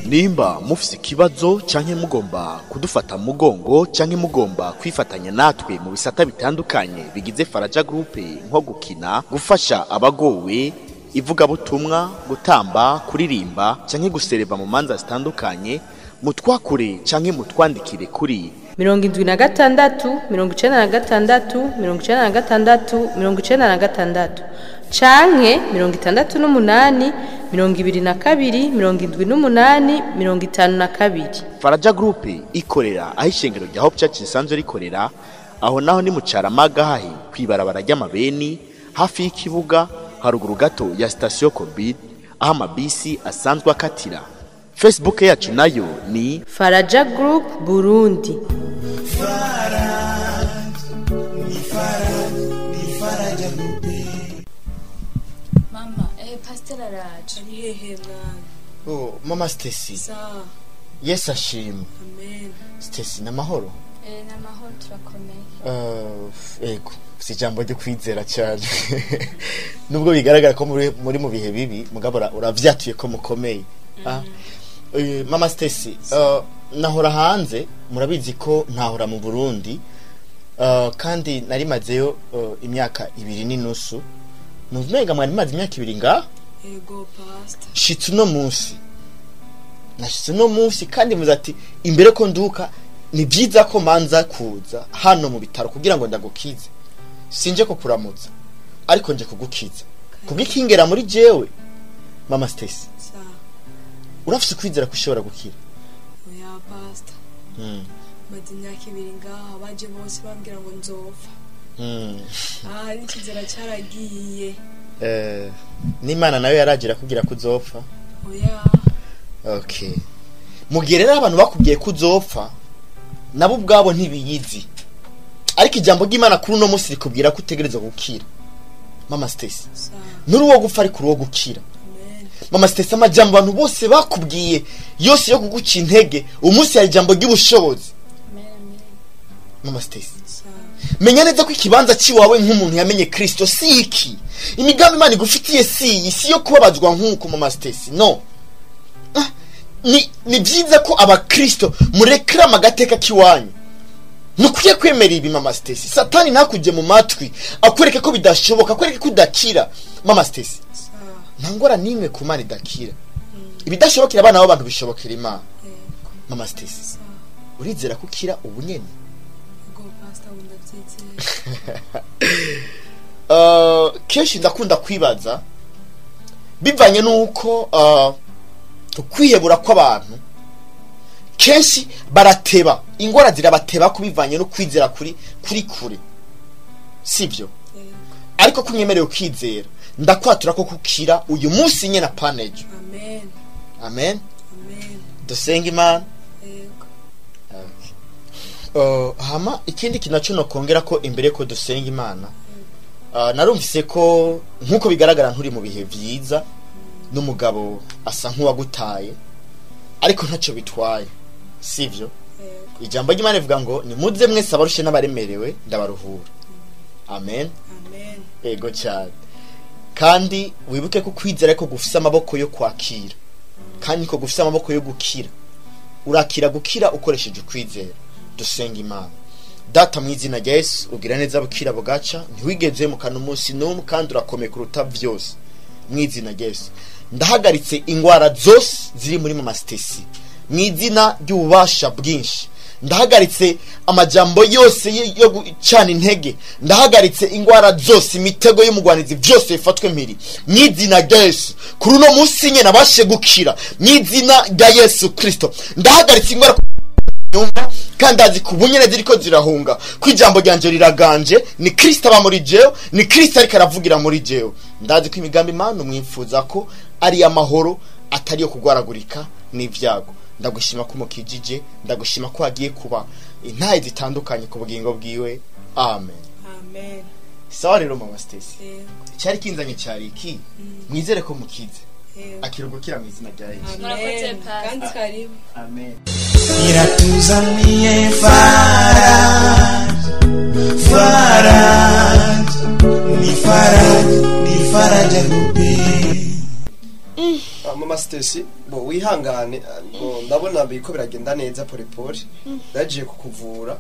nimba mufise ikibazo canke mugomba kudufata mugongo canke mugomba kwifatanya natwe mu bisata bitandukanye bigize Faraja Group nko gukina, gufasha abagowe, ivugabutumwa, gutamba, kuririmba canke gusereva mu manza zitandukanye, mutwakure canke mutwandikire kuri 76 96 96 96 canke 68 22 78 52. Faraja Group ikorera aho ishengero rya Hope Church risanzwe rikorera, aho naho ni mu Caramagahahi kwibarabara ry'amabeni hafi y'ikibuga haruguru gato ya station Covid aho amabisi asanzwe akatira. Facebook yacu nayo ni Faraja Group Burundi. Faraja Group. Mama, Pastor Raj. Ni hehe mwana? Oh, Mama Stacy. Sawa. Yes ashimwe. Amen. Stacy namahoro. Namahoro turakomeye. Ego, si jambo ryo kwizera cyane. Nubwo bigaragara ko muri mu bihe bibi, mugabo uravyatuye ko mukomeye. Mama Stacy, nahora hanze, murabizi ko ntahora mu Burundi. Kandi narimazeyo imyaka 2 n'inusu. Nuzmenga mwari maze imyaka 2 nga? Ego pastor. Shitsu no munsi. Nashitsu no munsi kandi muzati imbere ko nduka ni byiza ko manza kuza hano mu bitaro kugira ngo ndagukize. Sinje ko kuramutsa ariko nje kugukiza. Kubikingera muri jewe. Mama Stacy. Sawa. Urafise kwizera kushobora gukira? Oya pastor. Maze imyaka 2 ngaha baje bose bambwira ngo nzopfa. Nikizera cyaragiye. N'Imana nayo yaragira kugira kuzopfa. Oya. Okay. Mugerera abantu bakubwiye kuzopfa nabo ubwabo ntibiyizi. Ariko ijambo ry'Imana kuri no munsi rikubwira ko utegereza gukira. Mama Stacy. Nuri wo gupfa ariko uri wo gukira. Amen. Mama Stacy, amajambo abantu bose bakubwiye yose yo kuguca intege, umunsi hari ijambo ry'ubushobozi. Amen. Mama Stacy. Sawa. Menya neza ko ikibanza ciwawe nk'umuntu yamenye Kristo si iki. Imigambi Imana igufitiye si yo kubabazwa nk'uko Mama Stacy. No. Ni byiza ko abakristo murekera agateka kiwanyu. Nukwiye kwemera ibi Mama Stacy. Satani ntakuje mu matwi akwereke ko bidashoboka, akwereke ko udakira. Mama Stacy. Sawa. Ntangora nimwe ku Mana idakira. Ibidashobokera abana b'abantu bishobokera Imana. Mama Stacy. Sawa. Urizera ko ukira ubunyene? Ego pastor undavyizera. Kenshi ndakunda kwibaza bivanye nuko kwihebura kw'abantu kenshi barateba, ingora zirabateba kubivanye no kwizera kuri kure, sivyo? Ariko kunyemereye kwizera ndakwatura ko kukira uyu munsi nyene panejo. Amen. Amen. Amen. Dusenga Imana. Ego. Hama ikindi kinacho no kongera ko imbere ko dusenga Imana. Narumvise ko nkuko bigaragara nturi mu bihe vyiza n'umugabo asa nk'uwagutaye ariko ntacyo bitwaye, sivyo? Ijambo ry'Imana rivuga ngo nimuze mwese abarushe n'abaremerewe ndabaruhura. Amen. Amen. Ego cyane. Kandi wibuke ko kwizera ko gufisa amaboko yo kwakira kandi ko gufisa amaboko yo gukira. Urakira gukira ukoresheje kwizera. Dusenga Imana. Data mu izina rya Yesu, ugira neza bukira bugaca, ntiwigeze mu kantu umunsi n'umwe kandi urakomeye kuruta byose. Mu izina rya Yesu ndahagaritse ingwara zose ziri muri Mama Stacy mu izina ry'ububasha bwinshi. Ndahagaritse amajambo yose yo gucana intege, ndahagaritse ingwara zose, imitego y'umugwanizi byose bifatwe mpiri mu izina rya Yesu. Kuri uno munsi nyene nabashe gukira mu izina rya Yesu Kristo. Ndahagaritse ingwara kandi azi kubunyene ziriko zirahunga kwijambo ryanje riraganje. Ni Kristo aba muri jewe, ni Kristo ariko aravugira muri jewe. Ndazi ko imigambi Imana umwifuza ko ari amahoro atari yo kugwaragurika n'ivyago. Ndagushima ko mukijije, ndagushima ko hagiye kuba intaye zitandukanye ku bugingo bwiwe. Amen. Amen. Sawa rero Mama Stacy. Cyari kinzanye cyari iki? Mwizere ko mukize. Akirugukira mu izina rya Yesu. Amen. Kandi karibu. Amen. Iratuzaniye Faraja Group. mama Stacy bo wihangane ngo ndabona biko biragenda neza pole ndagiye kukuvura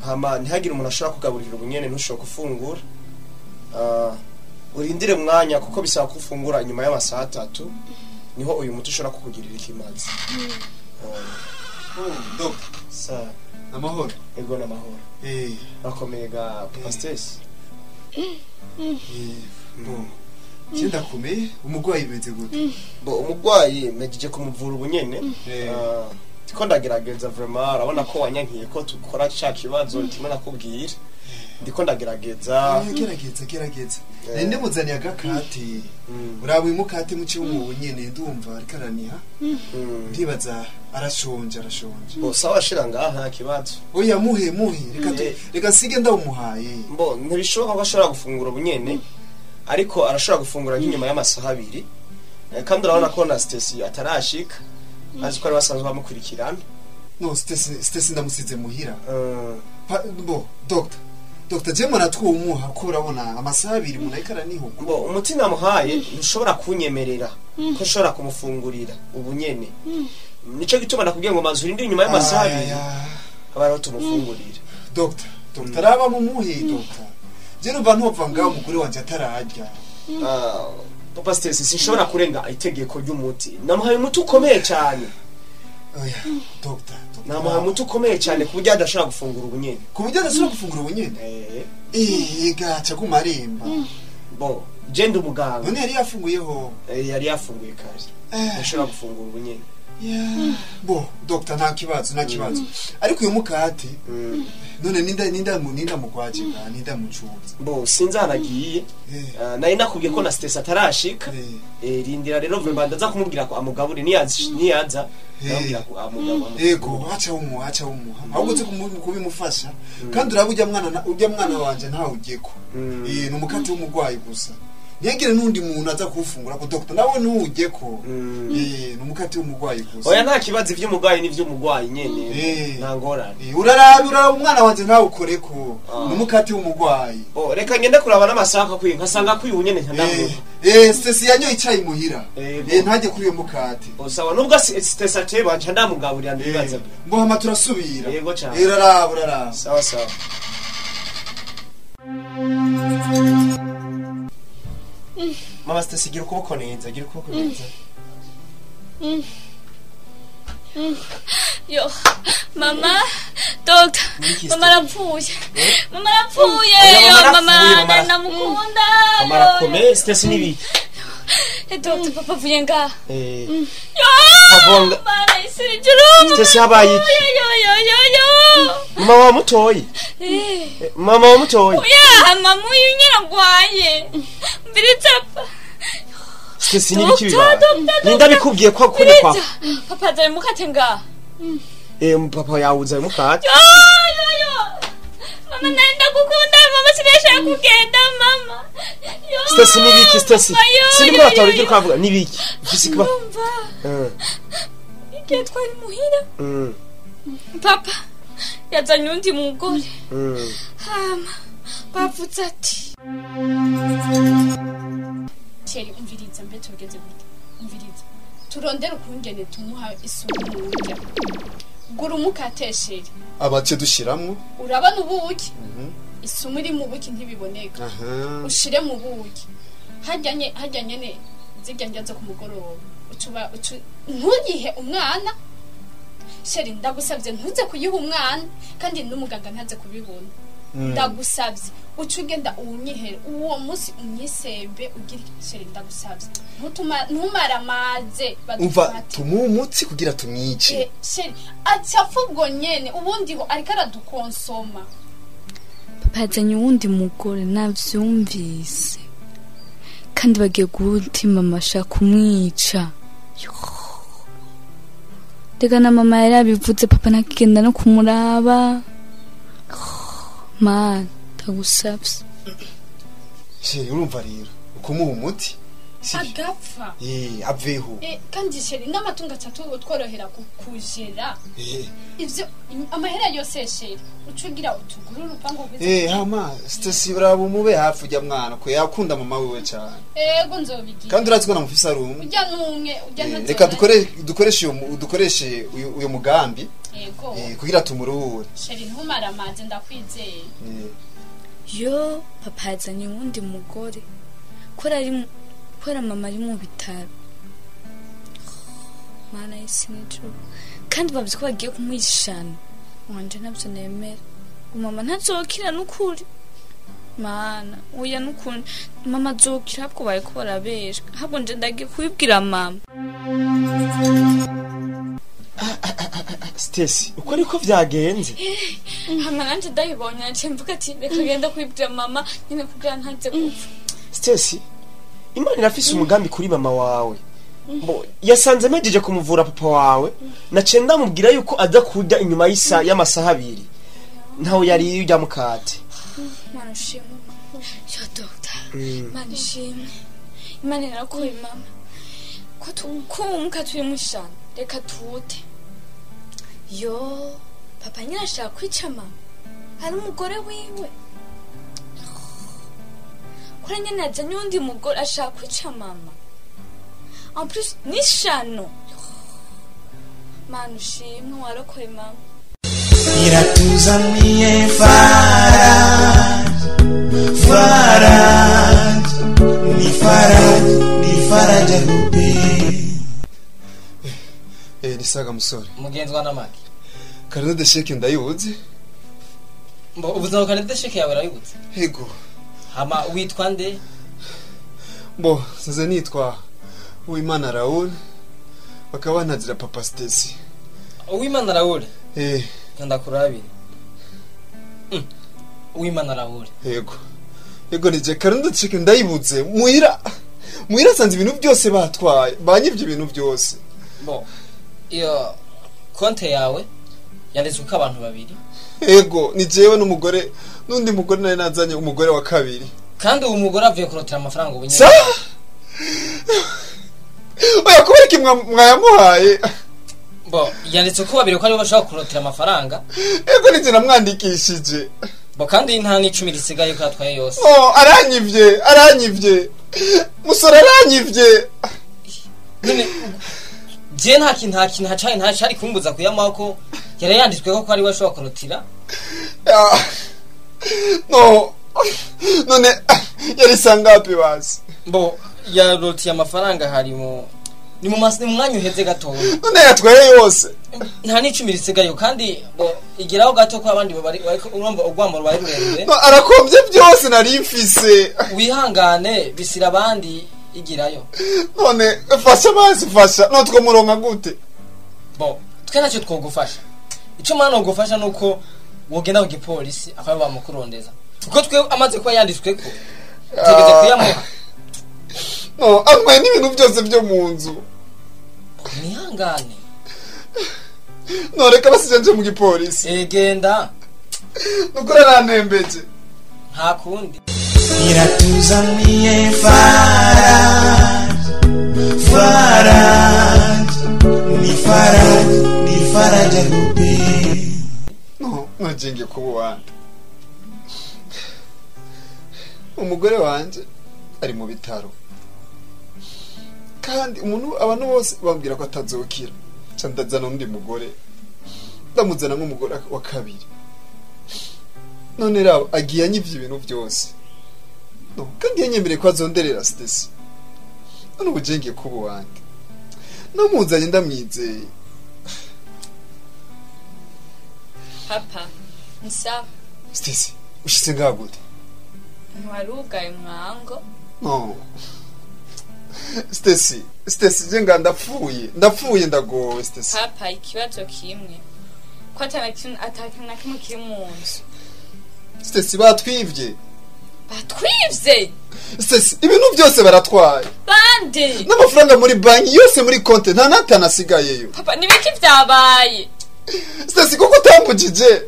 hama ntihagire umuntu ashobora kugaburira ubunyene ntushobora gufungura urindire mwanya kuko bisaba kufungura nyuma y'amasaha 3 niho uyu muti ushobora kukugirira ikimazi Dok sa amahoro ego n'amahoro bakomeye ga Papa Stacy bo Kinda kumeye umugwayi beze gute bo umugwayi mejeje kumuvura ubunyene tiko ndagerageza vraiment arabona ko wanyankiye ko tukora cya kibazo ndimo nakubwira ndiko ndagerageza gerageza nende muzaniye agakati urawe mukati muci umubunyene ndumva arikaraniha ndibaza arashonje bo sawa shira ngaha kibazo oya muhe reka sige ndawumuhaye bo ntibishoboka ko ashobora gufungura ubunyene ariko arashobora gufungura nk'inyuma y'amasaha 2 kandi urabona ko na Stacy atarashika azi ko ari basanzwe bamukurikirana no Stacy ndamusize muhira bo Dr. Jemo natwumuha ko urabona amasaha 2 munayikara niho bo umuti namuhaye ntushobora kunyemerera ko ushobora kumufungurira ubunyene nico gituma nakubwiye ngo manzuri ndi inyuma y'amasaha 2 abaro tumufungurira Dr. Raba mumuhe Dr. Jeno vanova ngaho mugore wanje atararya Papa Stacy sinshobora kurenga itegeko ry'umuti namuhaye umuti ukomeye cyane oya Dr. namuhaye umuti ukomeye cyane ku buryo adashobora gufungura ubunyene gacha kumaremba bo jende umuganga none yari yafunguyeho yari yafunguye kaje ashobora gufungura ubunyene bo Dr. nta kibazo ariko uyu mukati none ninda mugwaje ninda mucuza bo sinzanagiye nayi nakubwiye ko na Stacy atarashika rindira rero vraiment ndaza kumubwira ko amugabure niyaza ndabwira ko amugabo ego acha umuha ahubwo tse kubimufasha kandi urabujya mwana wanje ntawe ugeko ni umukati w'umugwayi gusa yegere nundi muntu aza kufungura ko Dr. nawe ntugeko ni umukati w'umugwayi gusa oya nta kibazo ivy'umugwayi n'ivy'umugwayi nyene nta ngorane urarabira umwana wanje ntawe ukoreko ni umukati w'umugwayi reka ngende kuraba n'amasaha kwiye nkasanga kwiyunyene ntandamuha Stacy yanyoye icyayi muhira ntajye kuri uyo mukati sawa nubwo Stacy ateba nca ndamugaburira ndibaza mbohama turasubira yego cyane uraraba sawa Mama Stacy gira ukuboko neza Yo, mama, Doctor, mama rapfuye. Yo, mama namukunda. Mama rakomeye Stacy nibi. Doctor, papa vuyenga. Yo, avonga. Mama isijuru. Stacy habaye. Yo. Mama wa mutoyi. Mama wa mutoyi. Oya, mama unyira gwaye. Mbiritsapa. Stacy nibi kibiba. Ninda bikubwiye ko kuri kwa. Papa dai mukate nga. Papa yawuza mukate. Yo. Mama naenda kukunda, mama sinesha kugenda mama. Yo. Stacy nibiki Stacy. Siniko atawugira kwavuga nibiki. Fisikiba. Igihe twari muhira. Papa yazanye undi mugore. Hama bavuze ati Cheri umviriza mbe tugeze gute. Umviriza. Turondera ukungene tumuha isuku urya. Gura umukatesheri. Abace dushiramwe. Urabana ubuki. Isumu iri mu buki ntibiboneka. Ushire mu buki. Hajyanye ne zirya njyaza ku mugoroba. Ntuyihe umwana. Sheri ndagusabye ntuze kuyiha umwana kandi n'umuganga ntaze kubibona. Ndagusabye ucugenda uwunyihere uwo munsi unyisembe ugira sheri ndagusabye ntumara amaze umva tumumutsi kugira tumwice sheri acyafubwo nyene ubundi ho ariko aradukonsoma papa yazanye uwundi mugore navyumvise kandi bagiye gutima amasha kumwica rega na mama yarabivuze papa nakigenda no kumuraba man tagusabye urumva rero ukumuha umuti agapfa aveho kandi sheri n'amatungo atatu tworohera kujera ivyo amahera yose sheri ucugira utuguru urupango hama Stacy uraba umube hafi ujya mwana ko yakunda mama wiwe cyane ego nzobigira kandi uratse ko namufisa rumwe ujya numwe ujya ntazo reka dukoreshe uyo mugambi ego kugira tumuruhure sheri ntumara amazi ndakwizeye yo papa yazanye uwundi mugore kora mama ari mu bitaro mana y'isi n'ijuru kandi bavuze ko bagiye kumwishana wanje nabyo nemera mama ntazokira n'ukuri mana oya n'ukuri mama azokira ahubwo bariko barabeshwa ahubwo nje ndagiye kubibwira mama Stacy uko niko vyagenze hama nanje ndayibonye naciye mvuga ati reka genda kubibwira mama nyine kugira ntaze gupfa Stacy Imana irafise umugambi kuri mama wawe Bo yasanze mejeje kumuvura papa wawe naciye ndamubwira yuko aza kurya inyuma y'amasaha 2 ntaho yari yujya mukate Mana ushimwe yo doctor Mana ushimwe Imana irakoye mama ko tukumka turi mushana reka tute yo papa nyina ashaka kwica mama hari umugore wiwe kora nyina ajanye undi mugore ashaka kwica mama en plus nishano Mana ushimwe warakoye mama iratuzaniye Faraj ni Faraja Groupe nisaga musore mugenzwa namaki Karine de Sheke ndayuzi mbo ubuzima Karine de Sheke yawe rayuzi hego hama witwa nde mbo saze nitwa Uwimana Raoul bakaba ntazira papa Stacy Uwimana Raoul kanda kurabiri Uwimana Raoul yego nije Karine de Sheke ndayibuze muhira sanze ibintu byose batwaye banyivye ibintu byose bo iyo konte yawe yanditswe ko abantu babiri ni jewe n'umugore n'undi mugore nari nazanye umugore wa kabiri kandi uwo mugore avuye kurotera amafaranga ubunye oya kubera ki mwayamuhaye bo yanditswe ko babiri ko ari bashaka kurotera amafaranga nije namwandikishije bo kandi nta n'icumi risigaye ko atwaye yose aranyivye musore aranyivye none je nta kintu hacari kumbuza kuyamaho ko yari yanditswe ko ari we ashobora kurotira none yari sangapi basi bo yarotiye amafaranga harimo ni mu mwanya uheze gato none yatwaye yose nta n'icumi risigaye kandi bo igeraho gato ko abandi urumva ugwamo rwari rurerure arakomvye byose nari mfise wihangane bisira abandi igirayo none fasha notwo muronka gute bo twe nacyo twogufasha ico mwana ugufasha nuko wogenda ku gipolisi akaba bamukurondeza kuko twe amaze kuba yanditswe ko tegeze kuyamuha amwe n'ibintu byose byo mu nzu nihangane reka basije mu gipolisi genda nuko narantembeje nta kundi iratuzaniye ni Faraja Groupe nojenge kuba wandi umugore wanje ari mu bitaro kandi abantu bose bambwira ko atazokira ndazana undi mugore ndamuzana nk'umugore wa kabiri none rabo agiye anyivye ibintu byose kandi yanyemereye ko azonderera Stacy none ubujenge kuba wandi namuzanye ndamwizeye papa nsawa Stacy ushitse ngagute nwarugaye mwango Stacy jenga ndapfuye ndagowe Stacy papa ikibazo kimwe ko atakina kimwe kiri mu nzu Stacy batwivye Stacy ibintu byose baratwaye bande n'amafaranga muri banki yose muri konte nta natanasigayeyo papa nibiki vyabaye Stacy kuko utambujije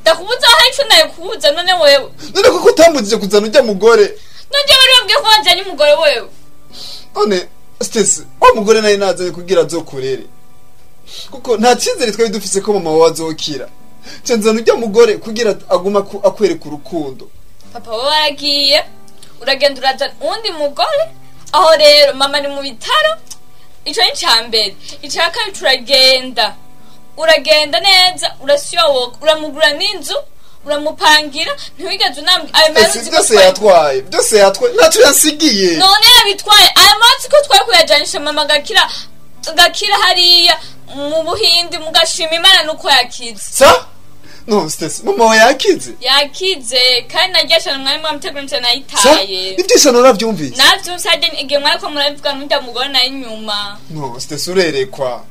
ndakubuza aho ico nayo kubuza none wewe kuko utambujije kuzana ujya mugore none bari babwiye ko wanjanye umugore wewe one Stacy wa mugore nari nazanye kugira azokurere kuko nta cyizere twari dufise ko mama wawe azokira cenza ujya mugore kugira aguma akwereka urukundo papa wowe waragiye uragenda uraza undi mugore aho rero mama ari mu bitaro ico ni cyambere icaka uragenda neza urasyowoka uramugura n'inzu uramupangira ntiwigeze unambwe ayo mazi byose yatwaye ntacyo yansigiye none yabitwaye ayo mazi ko twari kuyajanisha mama gakira hariya mu Buhindi mugashima Imana nuko yakize sa no Stacy mama we yakize kandi naryashana mwari mwamutegurira nayitaye ibyishano navyumvise saje igihe mwari ko murabivuga n'ujya mugore na inyuma no Stacy urerekwa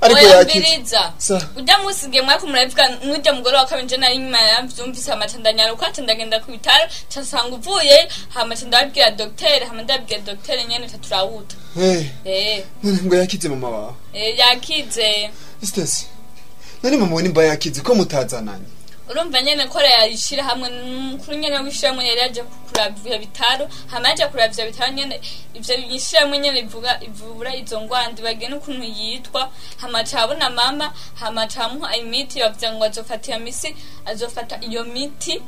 ariko yakiriza ujya musige mwako murabivuga n'ujya mugore wa kabinje nari nyuma yavyumvise amatandanyaro ko atendagenda ku bitaro cyasanga uvuye hamatenda babwira docteur hamandabwira docteur nyene taturawuta ngo yakize mama wawe yakize Stacy nani mama we nimba yakize ko mutazananye urumva nyene ko yarishira hamwe kuri nyene wishira mu yari yaje kuravya bitaro hamaje kuravya bitaro nyene ivyo yishira mu nyene ivura izo ngwandi bagene ukuntu yitwa hamacabona mama hamacamu imiti yavya ngo azofata iyo miti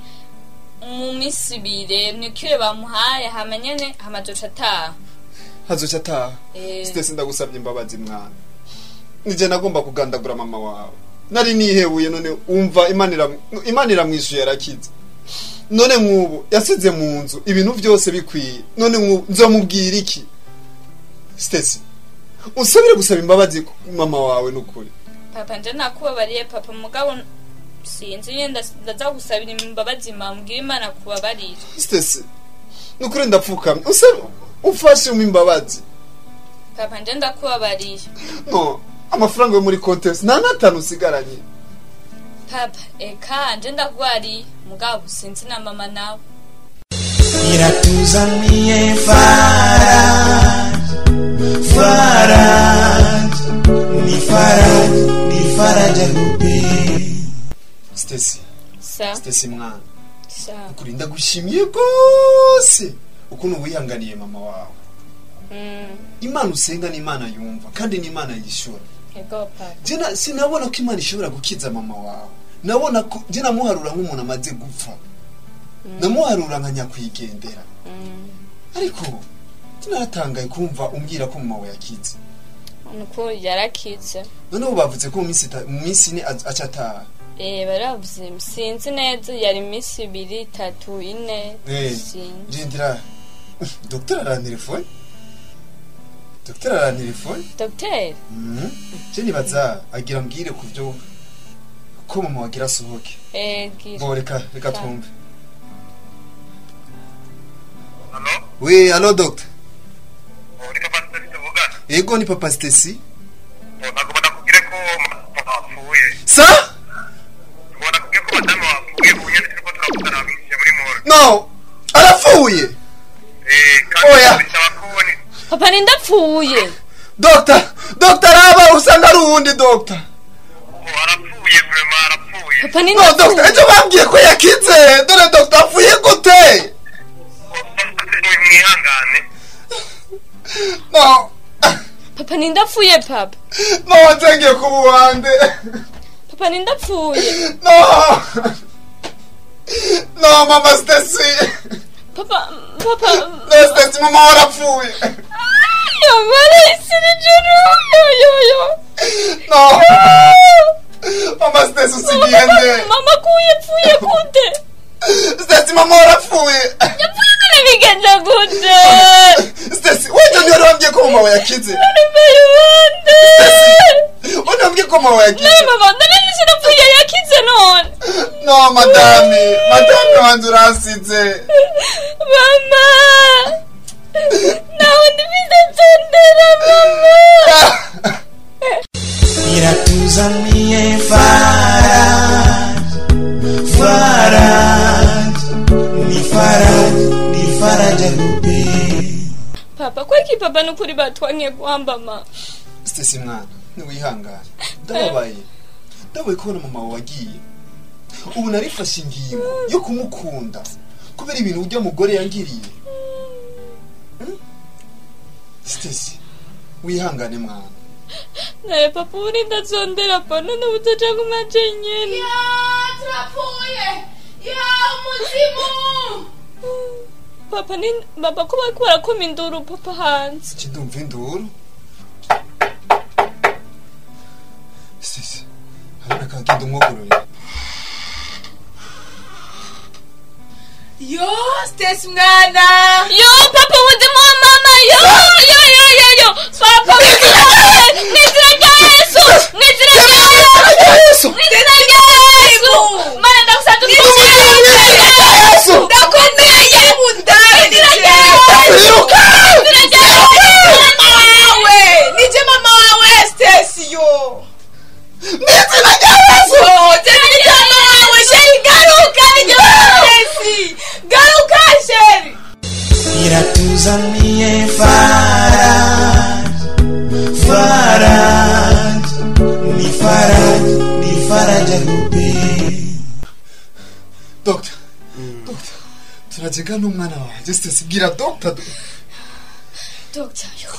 mu misi bire nikire bamuhaye hamenyene hamazoca taha Stacy ndagusabye imbabazi mwana nije nagomba kugandagura mama wawe nari nihebuye none umva imanira mwishu yarakize none nkubu yasize mu nzu ibintu byose bikwiye none nkubu nzomubwira iki Stacy usabire gusaba imbabazi mama wawe nukuri papa nje nakubabariye papa mugabo sinzi yenda ndaza gusabira imbabazi mambwira Imana kubabarira Stacy nukuri ndapfukamye usabe ufashe imbabazi papa nje ndakubabariye no amafaranga yo muri contest nta natanu usigaranye papa eka nje ndagwari mugabo sinzi na mama nawe iratuzaniye faraja rupe Stacy mwana ukurinda gushimiye gose ukuntu wihanganiye mama wawe Imana usenga ni Imana yumva kandi ni Imana yishura jena sinabona ko Imana ishobora gukiza mama wawe nabona ko jena muharura nk'umuntu amaze gupfa namuharura nkanyakwigendera ariko tinatangaye kumva umbwira ko mama wawe yakize nuko yarakize none ubavuze ko mu minsi ne acataha baravuze sinzi neza yari minsi 2 3 4 jindira docteur arantelefone Docteur Jeni baza agira mbwire kuvyo ko mama wagira sohoke gira reka twumve Allo Oui allo docteur Ni papa Stacy tuvugana Yego ni papa Stacy Nagomba nakubwire ko mama apfuye Sa Nagomba nakubwire ko madamu apfuye bunyene turiko turavugana muri moro No arapfuye kandi papa ndapfuye Doctor aba usanga ari uwundi doctor arapfuye vraiment arapfuye papa no doctor ejo bambwiye ko yakize dore doctor apfuye gute mwihangane no papa ndapfuye papa no nzenge ku buhande papa ndapfuye no mama Stacy papa Stacy mama warapfuye yo mare sinijuru yo no mama Stacy usigiende mama pfuye gute Stacy mama warapfuye yapfuye kare bigenda gute Stacy wewe ndio wambie ko mama yakize Stacy wewe wambie ko mama yakize mama ndani sinapfuye yakize none no madame wanzu rasize mama nawe ndivise tendera mama iratuzaniye ni faraja rupe papa kweki papa nukuri batwangiye guhamba ma Stacy mwana niwihangane ndababaye kubona mama wagiye ubu narifashe ingingo yo kumukunda kubera ibintu ujya mugore yangiriye Stacy wihangane mwana naye papa uri ndazondera pa none utaja kumaje nyene turapfuye umuzimu papa ni baba ko bariko barakoma induru papa hanze kindumva induru Stacy haruna kagenda umwogororera Yo, Stacy mwana. Yo, papa muzimu wa mama. Yo. Papa nizira Yesu. Mana ndakusatu Yesu. Ndakomeye mundani. Nije mama wawe Stacy yo. Nizira Yesu. Nije mama wawe sheri garuka nije Stacy. Garuka sheri. Iratuzaniye Faraj ni Faraja Groupe. Doctor turajega n'umwana wawe Stacy gira doctor Doctor yo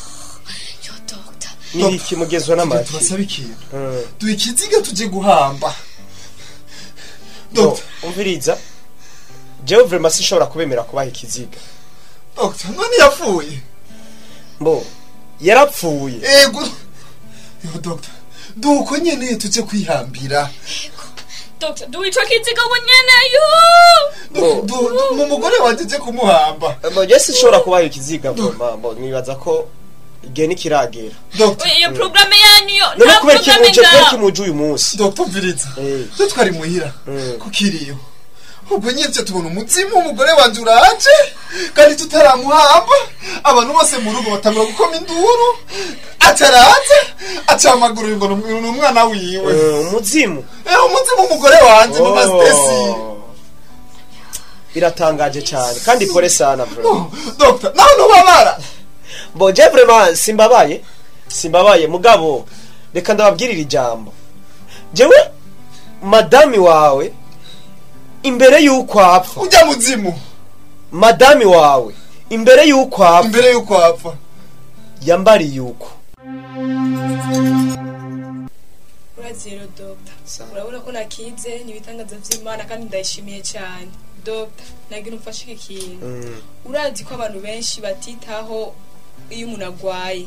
doctor ni iki mugezwa n'amazi turasaba ikintu duikiziga tuje guhamba Doctor umviriza jewe vraiment sinshobora kubemera kubaha ikiziga Doctor none yapfuye mbo yarapfuye ego yo Doctor duko nyene tuje kwihambira Doctor duicho kiziga bunyene yo mu mugore wanje kumuhamba mbo je sinshobora kubaha ikiziga mbo nibaza ko igihe nikiragera Doctor iyo programme yanyu yo none kubera kimuje uyu munsi Doctor Viriza cyo twari muhira kukiriyo ubwo nyine tubona umuzimu umugore wanje uraje kandi tutaramuhamba abantu bose mu rugo batangura gukoma induru ataraze acamaguru ngo n'umwana wiwe umuzimu umugore wanje mama Stacy biratangaje cyane kandi pole sana bro Doctor naho nubabara bo je vraiment simbabaye mugabo reka ndababwirira ijambo jewe madami wawe imbere yuko apfa ujya muzimu madami wawe imbere yuko apfa yambari yuko Urazero Doctor urabona ko nakize nibitangaza vy'Imana kandi ndayishimiye cyane Doctor nagira umfashe ikintu urazi ko abantu benshi batitaho iyo umuntu agwaye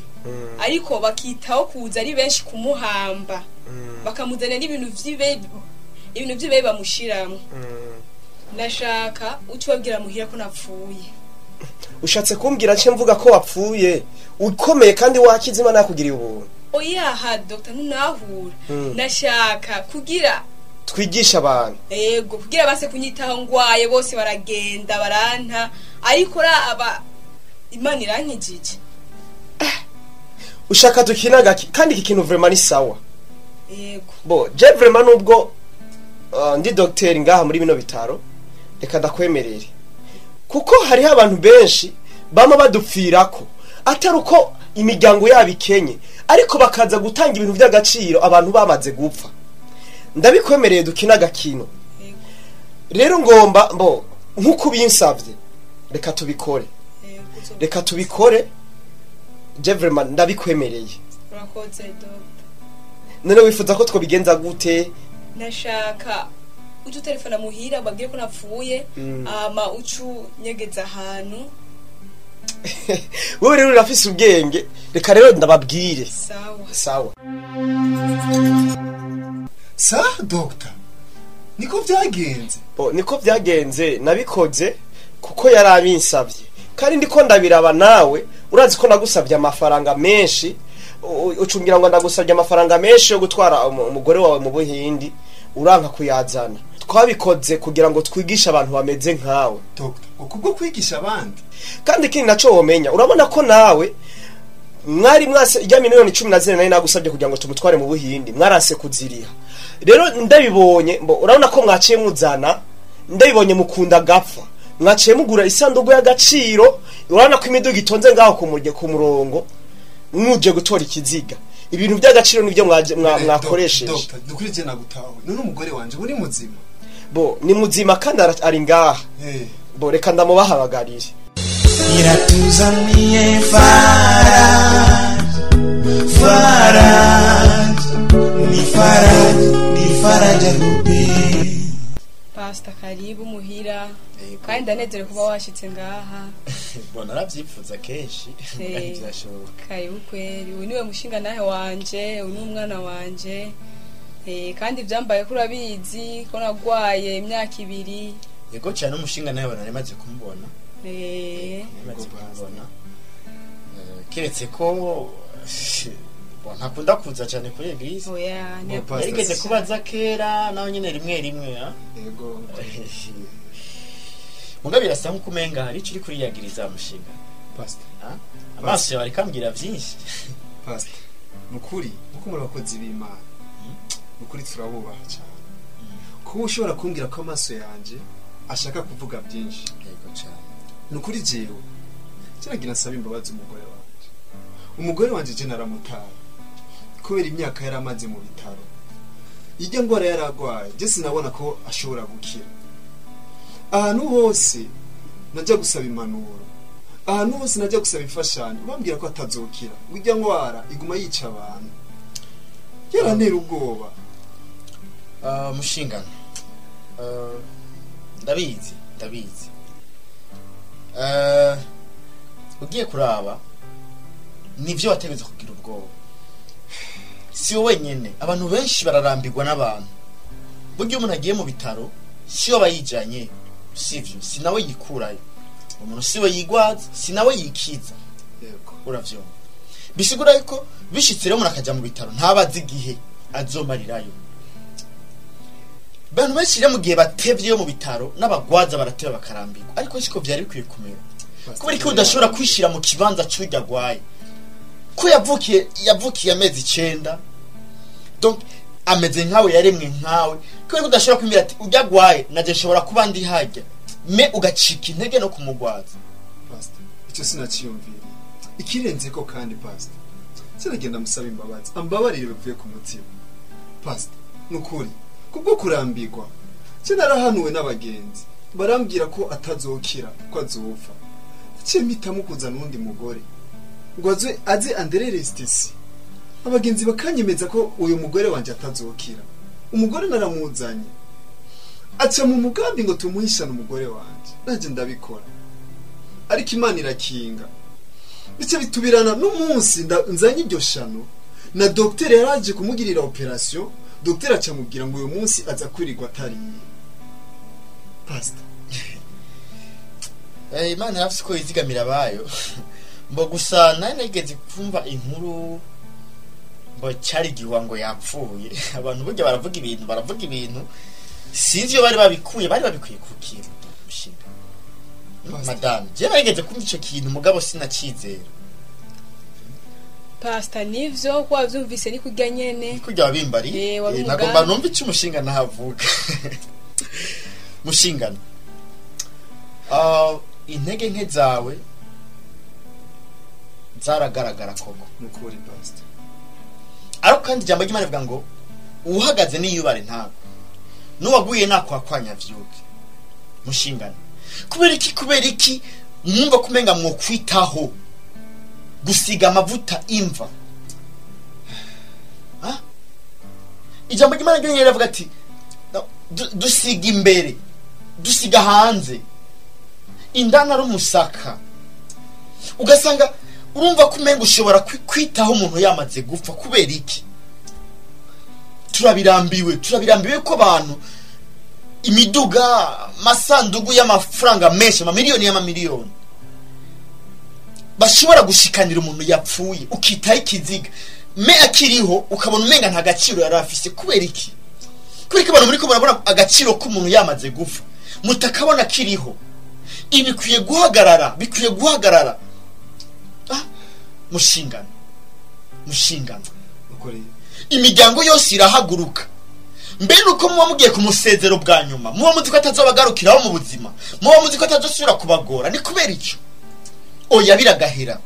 ariko bakitaho kuza ari benshi kumuhamba bakamuzana n'ibintu vy'ibe bamushiramo ndashaka ucibabwira muhira ko napfuye ushatse kumbwira nce mvuga ko wapfuye ukomeye kandi wakize Imana yakugiriye ubuntu oya Doctor nunahura ndashaka kugira twigisha abantu yego kugira base kunyitaho ngwaye bose baragenda baranta ariko aba Imana irankijije ushaka dukinaga kandi iki kintu vraiment ni sawa yego bo je vraiment nubwo ndi docteur ngaha muri bino bitaro reka ndakwemerere kuko hariho abantu benshi bama badupfirako atari uko imiryango yabo ikenye ariko bakaza gutanga ibintu by'agaciro abantu bamaze gupfa ndabikwemereye dukinaga kino rero ngomba mbo nkuko binsavye reka tubikore je vraiment ndabikwemereye urakoze Doctor none wifuza ko twobigenza gute nashaka ucu telefona muhira babwiye ko napfuye ama ucu nyegeza ahantu wowe rero urafise ubwenge reka rero ndababwire sawa Doctor niko byagenze nabikoze kuko yari abinsavye kandi ndiko ndabiraba nawe urazi ko nagusavye amafaranga menshi ucumbira ngo ndagusavye amafaranga menshi yo gutwara umugore wawe mu Buhindi uranka kuyazana twabikoze kugira ngo twigishe abantu bameze nkawe Doctor kubwo kwigisha abandi kandi kindi naco womenya urabona ko nawe mwari mwase ijya miliyoni 14 nari nagusabye kugira ngo tumutware mu Buhindi mwarase kuziriha rero ndabibonye urabona ko mwaciye muzana ndabibonye mukunda gapfa mwaciye mugura isanduku y'agaciro urabona ko imiduga itonze ngaho ku murongo mwuje gutora ikiziga ibintu by'agaciro nibyo mwakoresheje Doctor dukurije nagutawe none umugore wanje buri muzima bo ni muzima kandi ari ngaha bo reka ndamubahabagarire Iratuzaniye Faraj Faraja Rupi. Pastor karibu muhira kandi ndanezerewe kuba washitse ngaha bona naravyifuza kenshi byashoboka karibu kweri uyu niwe mushinga nahe wanje uyu ni umwana wanje kandi byambaye ko urabizi ko nagwaye imyaka 2 yego cyane umushinga nawe narimaze kumubona keretse ko ntakunda kuza cyane kuri eglise oya yarigeze kubaza kera naho nyine rimwe yego muga birasa nko kumenga hari icyo uri kuriyagiriza mushinga pastor amaso yawe arikambwira byinshi pastor nukuri uko muri abakozi b'Imana nukuri turabubaha cyane kuba ushobora kumbwira ko amaso yanje ashaka kuvuga byinshi yego cyane nukuri jewe kiragira nsaba imbabazi umugore wanje je naramutara kubera imyaka yaramaze mu bitaro ijya ngwara yaragwaye je sinabona ko ashobora gukira ahantu hose najya gusaba impanuro ahantu hose najya gusaba imfashanyo bambwira ko atazokira ijya ngwara iguma yica abantu yarantera ubwoba mushingano ndabizi ugiye kuraba nivyo wategeze kugira ubwoba si wowe wenyene abantu benshi bararambirwa n'abantu buryo umuntu agiye mu bitaro si yo bayijanye sivyo si nawe yikurayo umuntu si we yigwaza si nawe yikiza yego uravyumva bisigura yuko bishitse rero umuntu akaja mu bitaro ntabazi igihe azomarirayo bantu benshi rero mu gihe batevye mu bitaro n'abagwaza barateba bakarambirwa ariko siko vyari bikwiye kumera kubera ko udashobora kwishira mu kibanza cy'urya gwaye ko yavukiye amezi 9 donc ameze nkawe yaremwe nkawe kubera ko udashobora kwimira ati ujya gwaye naje nshobora kuba ndi hajya me ugacika intege no kumugwaza pastor icyo sinaciyumvira ikirenze ko kandi pastor sinagenda musaba imbabazi ambabarire bivuye ku mutima pastor nukuri kubwo kurambirwa sinarahanuwe n'abagenzi barambwira ko atazokira ko azopfa cyemita mukuza nundi mugore ngo aze anderere stisi abagenzi bakanyemeza ko uyu mugore wanje atazokira umugore naramuzanye aca mu mugambi ngo tumuhishana umugore wanje naje ndabikora ariko Imana irakinga bice bitubirana n'umunsi nzanye iryo shano na docteur yaraje kumugirira operation docteur aca mubwira ngo uyu munsi aza kwirirwa atariye pastor Imana yafise ko izigamira bayo mbo gusa nageze kumva inkuru mbo cyari giwango yapfuye abantu burya baravuga ibintu sivyo bari babikuye kukiye mushinga madame je nageze kumva ico kintu mugabo sinacizera pastor nivyo kwa vyumvise ni kurya nyene kurya bimbari nagomba numva ico umushinga nahavuga mushingana intege nke zawe zaragaragara koko nukuri pastor ariko kandi jambo ry'Imana rivuga ngo uhagaze niyubare ntago nuwaguye nakwakwanya vyuke mushingana kubera iki mwumva kumenga mwo kwitaho gusiga amavuta imva ijambo ry'Imana ryo rivuga ati dusiga imbere dusiga hanze indana rumusaka ugasanga urumva kumenga ushobora kwitaho umuntu yamaze gupfa kubera iki turabirambiwe ko abantu imiduga masandugu y'amafaranga menshi amamiliyoni bashobora gushikanira umuntu yapfuye ukitaho ikiziga me akiriho ukabona umenga nta gaciro yari afise kubera iki kubera abantu muri ko barabona agaciro k'umuntu yamaze gupfa mutakabona kiriho bikwiye guhagarara mushingano imiryango yose irahaguruka mbere uko muba mugiye ku musezero bwa nyuma muba muzi ko atazobagarukiraho mu buzima muba muzi ko atazosubira kubagora ni kubera icyo oya biragahera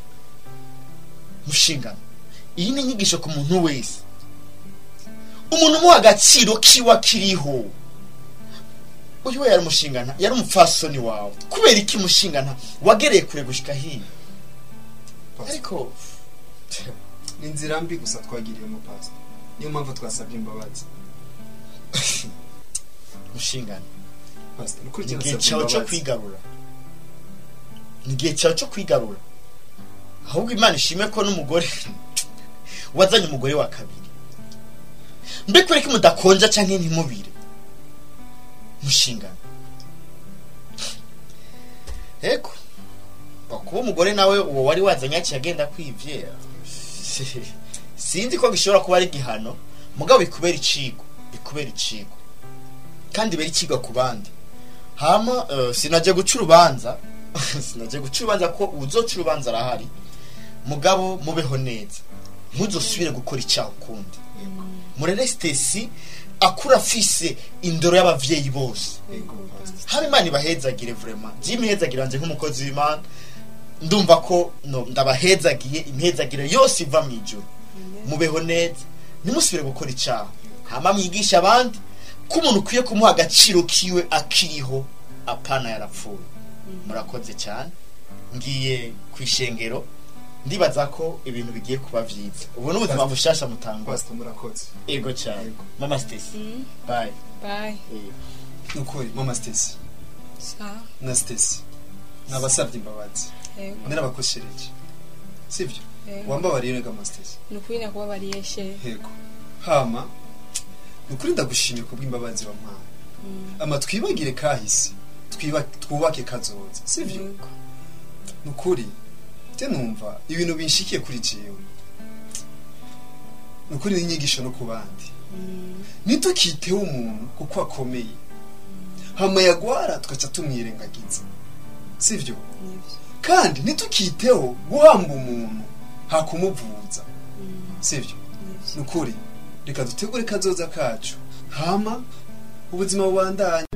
mushingano iyi ni inyigisho ku muntu wese umuntu umuha agaciro kiwa kiriho uyu we yari umushingana yari umupfasoni wawe kubera iki mushingana wagereye kure gushika hino ariko ni inzira mbi gusa twagiriye mu pastor niyo mpamvu twasabye imbabazi mushingana pastor nukuri ni je igihe nasabye cyawe cyo imbabazi. kwigarura ni igihe cyawe cyo kwigarura ahubwo imana ishime ko n'umugore wazanye umugore wa kabiri mbe kureka mudakonja canke ntimubire mushingana eko kuba umugore nawe uwo wari wazanye yaciye agenda kwivye sinzi ko gishobora kuba ari igihano mugabo bikubera icigo kandi beri icigo ku bandi hama sinaje guca urubanza ko uzoca urubanza arahari mugabo mubeho neza ntuzosubire gukora icyaha ukundi murere Stacy akura afise indoro y'abavyeyi bose haba imana ibahezagire vraiment jimihezagire anje nk'umukozi w'Imana ndumva ko ndabahezagiye imhezagire yose iva mu ijuru mubeho neza nimusubire gukora icyaha hama mwigisha abandi ko umuntu ukwiye kumuha agaciro kiwe akiriho apana yarapfuye murakoze cyane ngiye kwishengero ndibaza ko ibintu bigiye kuba vyiza ubu n'ubuzima bushasha mutangwa pastor murakoze ego cyane mama Stacy bye nukuri mama Stacy na Stacy nabasabye imbabazi narabakoshereje sivyo wambabariye rega mama Stacy nukuri nakubabariye she yego hama nukuri ndagushimiye kubw'imbabazi wampaye ama twibagire kahise twubake kazoza sivyo nukuri te numva ibintu binshikiye kuri jewe nukuri n'inyigisho no kubandi nitukiteho umuntu kuko akomeye hama yagwara tukaca tumwirengagiza sivyo kandi nitukiteho guhamba umuntu hakumuvuza sivyo nukuri reka dutegure kazoza kacu hama ubuzima bubandanye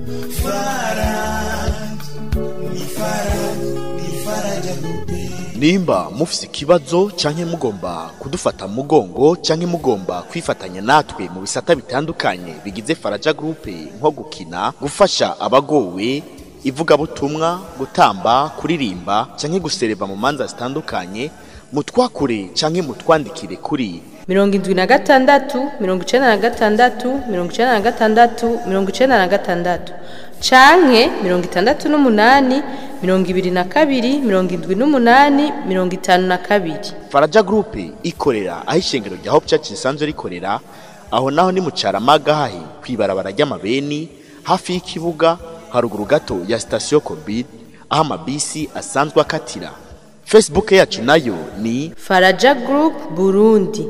nimba mufise ikibazo canke mugomba kudufata mugongo canke mugomba kwifatanya natwe mu bisata bitandukanye bigize Faraja Group nko gukina gufasha abagowe ivugabutumwa gutamba kuririmba canke gusereva mu manza zitandukanye mutwakure canke mutwandikire kuri 76 96 96 96 canke 68 22 78 52. Faraja Group ikorera aho ishengero rya Hope Church risanzwe rikorera aho naho ni mu Caramaga hahi kwibarabara ry'amabeni hafi y'ikibuga haruguru gato ya station Covid aho amabisi asanzwe akatira. Facebook yacu nayo ni Faraja Group Burundi.